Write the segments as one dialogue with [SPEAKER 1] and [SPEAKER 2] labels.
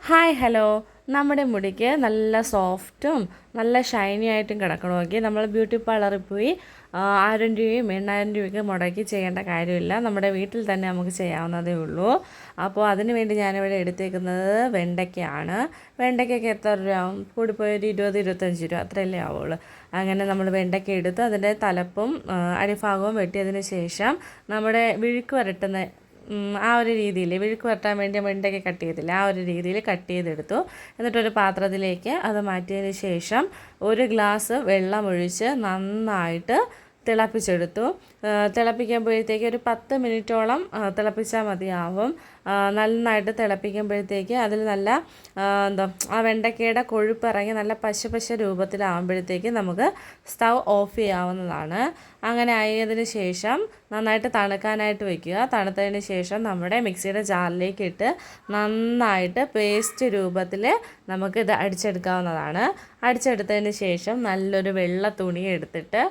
[SPEAKER 1] Hi hello നമ്മുടെ മുടിക്ക് നല്ല സോഫ്റ്റും നല്ല ഷൈനി ആയിട്ടും കിടക്കണമെങ്കിൽ നമ്മൾ ബ്യൂട്ടി പാർലറിൽ പോയി 1000 രൂപയും 8000 രൂപയൊക്കെ മുടക്കി ചെയ്യേണ്ട കാര്യമില്ല. നമ്മുടെ വീട്ടിൽ തന്നെ നമുക്ക് ചെയ്യാവുന്നതേ ഉള്ളൂ. അപ്പോൾ അതിന് വേണ്ടി ഞാനിവിടെ എടുത്തേക്കുന്നത് വെണ്ടയ്ക്കയാണ്. വെണ്ടയ്ക്കൊക്കെ എത്ര രൂപ കൂടിപ്പോയി ഒരു 20-25 രൂപ അത്രയല്ലേ ആവുള്ളൂ. അങ്ങനെ നമ്മൾ വെണ്ടയ്ക്ക എടുത്ത് അതിൻ്റെ തലപ്പും അടിഭാഗവും വെട്ടിയതിന് ശേഷം നമ്മുടെ വിഴുക്ക് വരട്ടുന്ന ആ ഒരു രീതിയിൽ വിഴുക്ക് വരട്ടാൻ വേണ്ടി വെണ്ടയ്ക്ക കട്ട് ചെയ്തില്ല, ആ ഒരു രീതിയിൽ കട്ട് ചെയ്തെടുത്തു. എന്നിട്ടൊരു പാത്രത്തിലേക്ക് അത് മാറ്റിയതിന് ശേഷം ഒരു ഗ്ലാസ് വെള്ളം ഒഴിച്ച് നന്നായിട്ട് തിളപ്പിച്ചെടുത്തു. തിളപ്പിക്കുമ്പോഴത്തേക്ക് ഒരു 10 മിനിറ്റോളം തിളപ്പിച്ചാൽ മതിയാവും. നന്നായിട്ട് തിളപ്പിക്കുമ്പോഴത്തേക്ക് അതിൽ നല്ല ആ വെണ്ടയ്ക്കയുടെ കൊഴുപ്പ് ഇറങ്ങി നല്ല പശ രൂപത്തിലാകുമ്പോഴത്തേക്ക് നമുക്ക് സ്റ്റൗ ഓഫ് ചെയ്യാവുന്നതാണ്. അങ്ങനെ ആയതിനു ശേഷം നന്നായിട്ട് തണുക്കാനായിട്ട് വയ്ക്കുക. തണുത്തതിന് ശേഷം നമ്മുടെ മിക്സിയുടെ ജാറിലേക്ക് ഇട്ട് നന്നായിട്ട് പേസ്റ്റ് രൂപത്തിൽ നമുക്കിത് അടിച്ചെടുക്കാവുന്നതാണ്. അടിച്ചെടുത്തതിന് ശേഷം നല്ലൊരു വെള്ള തുണി എടുത്തിട്ട്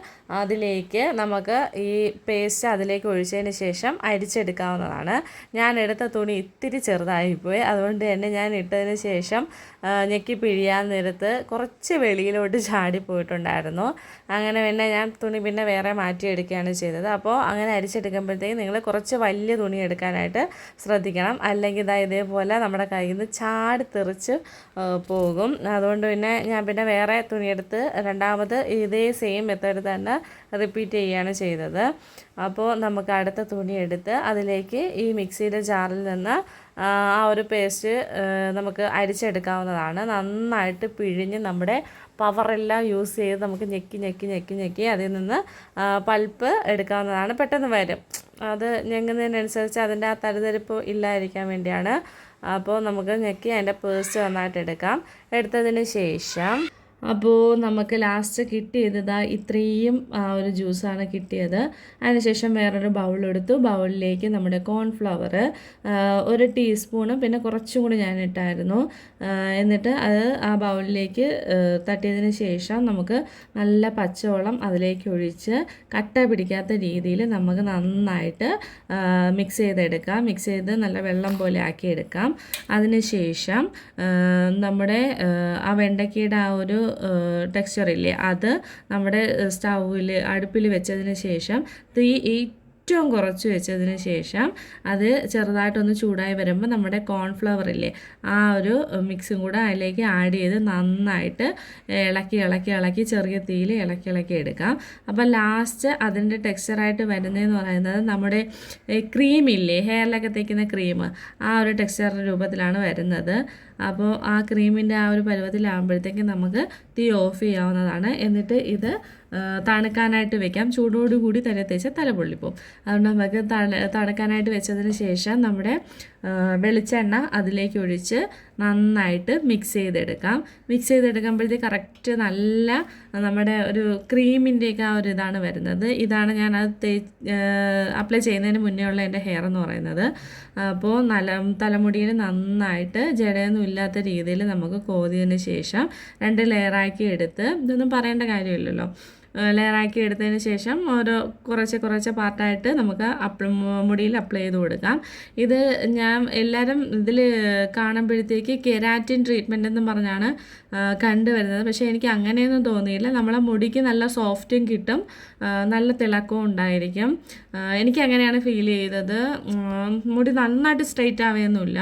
[SPEAKER 1] അതിലേക്ക് നമുക്ക് ഈ പേസ്റ്റ് അതിലേക്ക് ഒഴിച്ചതിന് ശേഷം അരിച്ചെടുക്കാവുന്നതാണ്. ഞാൻ എടുത്ത തുണി ഇത്തിരി ചെറുതായിപ്പോയി, അതുകൊണ്ട് തന്നെ ഞാൻ ഇട്ടതിന് ശേഷം ഞെക്കി പിഴിയാൻ നേരത്ത് കുറച്ച് വെളിയിലോട്ട് ചാടിപ്പോയിട്ടുണ്ടായിരുന്നു. അങ്ങനെ പിന്നെ ഞാൻ തുണി പിന്നെ വേറെ മാറ്റിയെടുക്കുകയാണ് ചെയ്തത്. അപ്പോൾ അങ്ങനെ അരിച്ചെടുക്കുമ്പോഴത്തേക്ക് നിങ്ങൾ കുറച്ച് വലിയ തുണി എടുക്കാനായിട്ട് ശ്രദ്ധിക്കണം, അല്ലെങ്കിൽ ഇതേപോലെ നമ്മുടെ കയ്യിൽ നിന്ന് ചാടി തെറിച്ച് പോകും. അതുകൊണ്ട് പിന്നെ ഞാൻ പിന്നെ വേറെ തുണിയെടുത്ത് രണ്ടാമത് ഇതേ സെയിം മെത്തേഡ് തന്നെ റിപ്പീറ്റ് ചെയ്യുകയാണ് ചെയ്തത്. അപ്പോൾ നമുക്ക് അടുത്ത തുണി എടുത്ത് അതിലേക്ക് ഈ മിക്സിയുടെ ജാറിൽ നിന്ന് ആ ഒരു പേസ്റ്റ് നമുക്ക് അരിച്ചെടുക്കാവുന്നതാണ്. നന്നായിട്ട് പിഴിഞ്ഞ് നമ്മുടെ പവറെല്ലാം യൂസ് ചെയ്ത് നമുക്ക് ഞെക്കി അതിൽ നിന്ന് പൾപ്പ് എടുക്കാവുന്നതാണ്. പെട്ടെന്ന് വരും, അത് ഞെങ്ങുന്നതിനനുസരിച്ച് അതിൻ്റെ ആ തരിതരിപ്പ് ഇല്ലാതിരിക്കാൻ വേണ്ടിയാണ്. അപ്പോൾ നമുക്ക് ഞെക്കി അതിൻ്റെ പേസ്റ്റ് നന്നായിട്ട് എടുക്കാം. എടുത്തതിന് ശേഷം അപ്പോൾ നമുക്ക് ലാസ്റ്റ് കിട്ടിയത് ഇത്രയും ഒരു ജ്യൂസാണ് കിട്ടിയത്. അതിനുശേഷം വേറൊരു ബൗളെടുത്തു. ബൗളിലേക്ക് നമ്മുടെ കോൺഫ്ലവർ 1 ടീസ്പൂണ് പിന്നെ കുറച്ചും കൂടി ഞാൻ ഇട്ടായിരുന്നു. എന്നിട്ട് അത് ആ ബൗളിലേക്ക് തട്ടിയതിന് ശേഷം നമുക്ക് നല്ല പച്ചവെള്ളം അതിലേക്ക് ഒഴിച്ച് കട്ട പിടിക്കാത്ത രീതിയിൽ നമുക്ക് നന്നായിട്ട് മിക്സ് ചെയ്തെടുക്കാം. മിക്സ് ചെയ്ത് നല്ല വെള്ളം പോലെ ആക്കിയെടുക്കാം. അതിന് ശേഷം നമ്മുടെ ആ വെണ്ടയ്ക്കയുടെ ആ ഒരു ടെക്സ്ചർ ഇല്ലേ, അത് നമ്മുടെ സ്റ്റൗവിൽ അടുപ്പിൽ വെച്ചതിന് ശേഷം തീ ഏറ്റവും കുറച്ച് വെച്ചതിന് ശേഷം അത് ചെറുതായിട്ടൊന്ന് ചൂടായി വരുമ്പോൾ നമ്മുടെ കോൺഫ്ലവർ ഇല്ലേ, ആ ഒരു മിക്സും കൂടെ അതിലേക്ക് ആഡ് ചെയ്ത് നന്നായിട്ട് ഇളക്കി ചെറിയ തീയിൽ ഇളക്കി എടുക്കാം. അപ്പോൾ ലാസ്റ്റ് അതിൻ്റെ ടെക്സ്ചറായിട്ട് വരുന്നതെന്ന് പറയുന്നത് നമ്മുടെ ക്രീമില്ലേ, ഹെയറിലൊക്കെ തേക്കുന്ന ക്രീം, ആ ഒരു ടെക്സ്ചർ രൂപത്തിലാണ് വരുന്നത്. അപ്പോൾ ആ ക്രീമിൻ്റെ ആ ഒരു പരുവത്തിലാകുമ്പോഴത്തേക്കും നമുക്ക് തീ ഓഫ് ചെയ്യാവുന്നതാണ്. എന്നിട്ട് ഇത് തണുക്കാനായിട്ട് വെക്കാം. ചൂടോടുകൂടി തല തേച്ച് തല പൊള്ളിപ്പോവും. അതുകൊണ്ട് നമുക്ക് തണുക്കാനായിട്ട് വെച്ചതിന് ശേഷം നമ്മുടെ വെളിച്ചെണ്ണ അതിലേക്ക് ഒഴിച്ച് നന്നായിട്ട് മിക്സ് ചെയ്തെടുക്കുമ്പോഴത്തേക്ക് കറക്റ്റ് നല്ല നമ്മുടെ ഒരു ക്രീമിൻ്റെയൊക്കെ ആ ഒരു ഇതാണ് വരുന്നത്. ഇതാണ് ഞാൻ അത് അപ്ലൈ ചെയ്യുന്നതിന് മുന്നേ ഉള്ള എൻ്റെ ഹെയർ എന്ന് പറയുന്നത്. അപ്പോൾ തലമുടിയിൽ നന്നായിട്ട് ജടയൊന്നും ഇല്ലാത്ത രീതിയിൽ നമുക്ക് കോതിയതിന് ശേഷം 2 ലെയറാക്കി എടുത്ത്, ഇതൊന്നും പറയേണ്ട കാര്യമില്ലല്ലോ, ലെയറാക്കി എടുത്തതിന് ശേഷം ഓരോ കുറച്ച് പാർട്ടായിട്ട് നമുക്ക് മുടിയിൽ അപ്ലൈ ചെയ്ത് കൊടുക്കാം. ഇത് ഞാൻ എല്ലാവരും ഇതിൽ കാണുമ്പോഴത്തേക്ക് കെരാറ്റിൻ ട്രീറ്റ്മെൻറ്റ് എന്ന് പറഞ്ഞാണ് കണ്ടുവരുന്നത്. പക്ഷേ എനിക്ക് അങ്ങനെയൊന്നും തോന്നിയില്ല. നമ്മളെ മുടിക്ക് നല്ല സോഫ്റ്റും കിട്ടും, നല്ല തിളക്കവും ഉണ്ടായിരിക്കും. എനിക്ക് അങ്ങനെയാണ് ഫീൽ ചെയ്തത്. മുടി നന്നായിട്ട് സ്ട്രെയിറ്റ് ആവുകയൊന്നുമില്ല,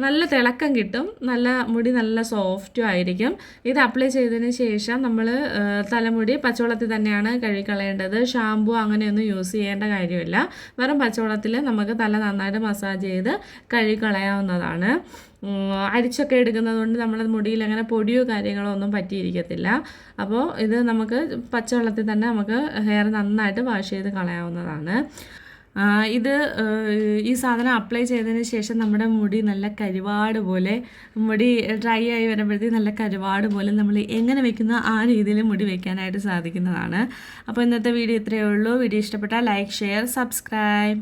[SPEAKER 1] നല്ല തിളക്കം കിട്ടും, മുടി നല്ല സോഫ്റ്റും ആയിരിക്കും. ഇത് അപ്ലൈ ചെയ്തതിന് ശേഷം നമ്മൾ തലമുടി പച്ചവെള്ളത്തിൽ തന്നെയാണ് കഴുകിക്കളയേണ്ടത്. ഷാമ്പു അങ്ങനെയൊന്നും യൂസ് ചെയ്യേണ്ട കാര്യമില്ല. വെറും പച്ചവെള്ളത്തിൽ നമുക്ക് തല നന്നായിട്ട് മസാജ് ചെയ്ത് കഴുകിക്കളയാവുന്നതാണ്. അരിച്ചൊക്കെ എടുക്കുന്നത് കൊണ്ട് നമ്മുടെ മുടിയിൽ അങ്ങനെ പൊടിയോ കാര്യങ്ങളോ ഒന്നും പറ്റിയിരിക്കത്തില്ല. അപ്പോൾ ഇത് നമുക്ക് പച്ചവെള്ളത്തിൽ തന്നെ നമുക്ക് ഹെയർ നന്നായിട്ട് വാഷ് ചെയ്ത് കളയാവുന്നതാണ്. ഈ സാധനം അപ്ലൈ ചെയ്തതിന് ശേഷം നമ്മുടെ മുടി നല്ല കരുവാട് പോലെ, മുടി ഡ്രൈ ആയി വരുമ്പോഴത്തേക്ക് നല്ല കരുവാട് പോലെ നമ്മൾ എങ്ങനെ വെക്കുന്നോ ആ രീതിയിൽ മുടി വയ്ക്കാനായിട്ട് സാധിക്കുന്നതാണ്. അപ്പോൾ ഇന്നത്തെ വീഡിയോ ഇത്രയേ ഉള്ളൂ. വീഡിയോ ഇഷ്ടപ്പെട്ടാൽ ലൈക്ക്, ഷെയർ, സബ്സ്ക്രൈബ്.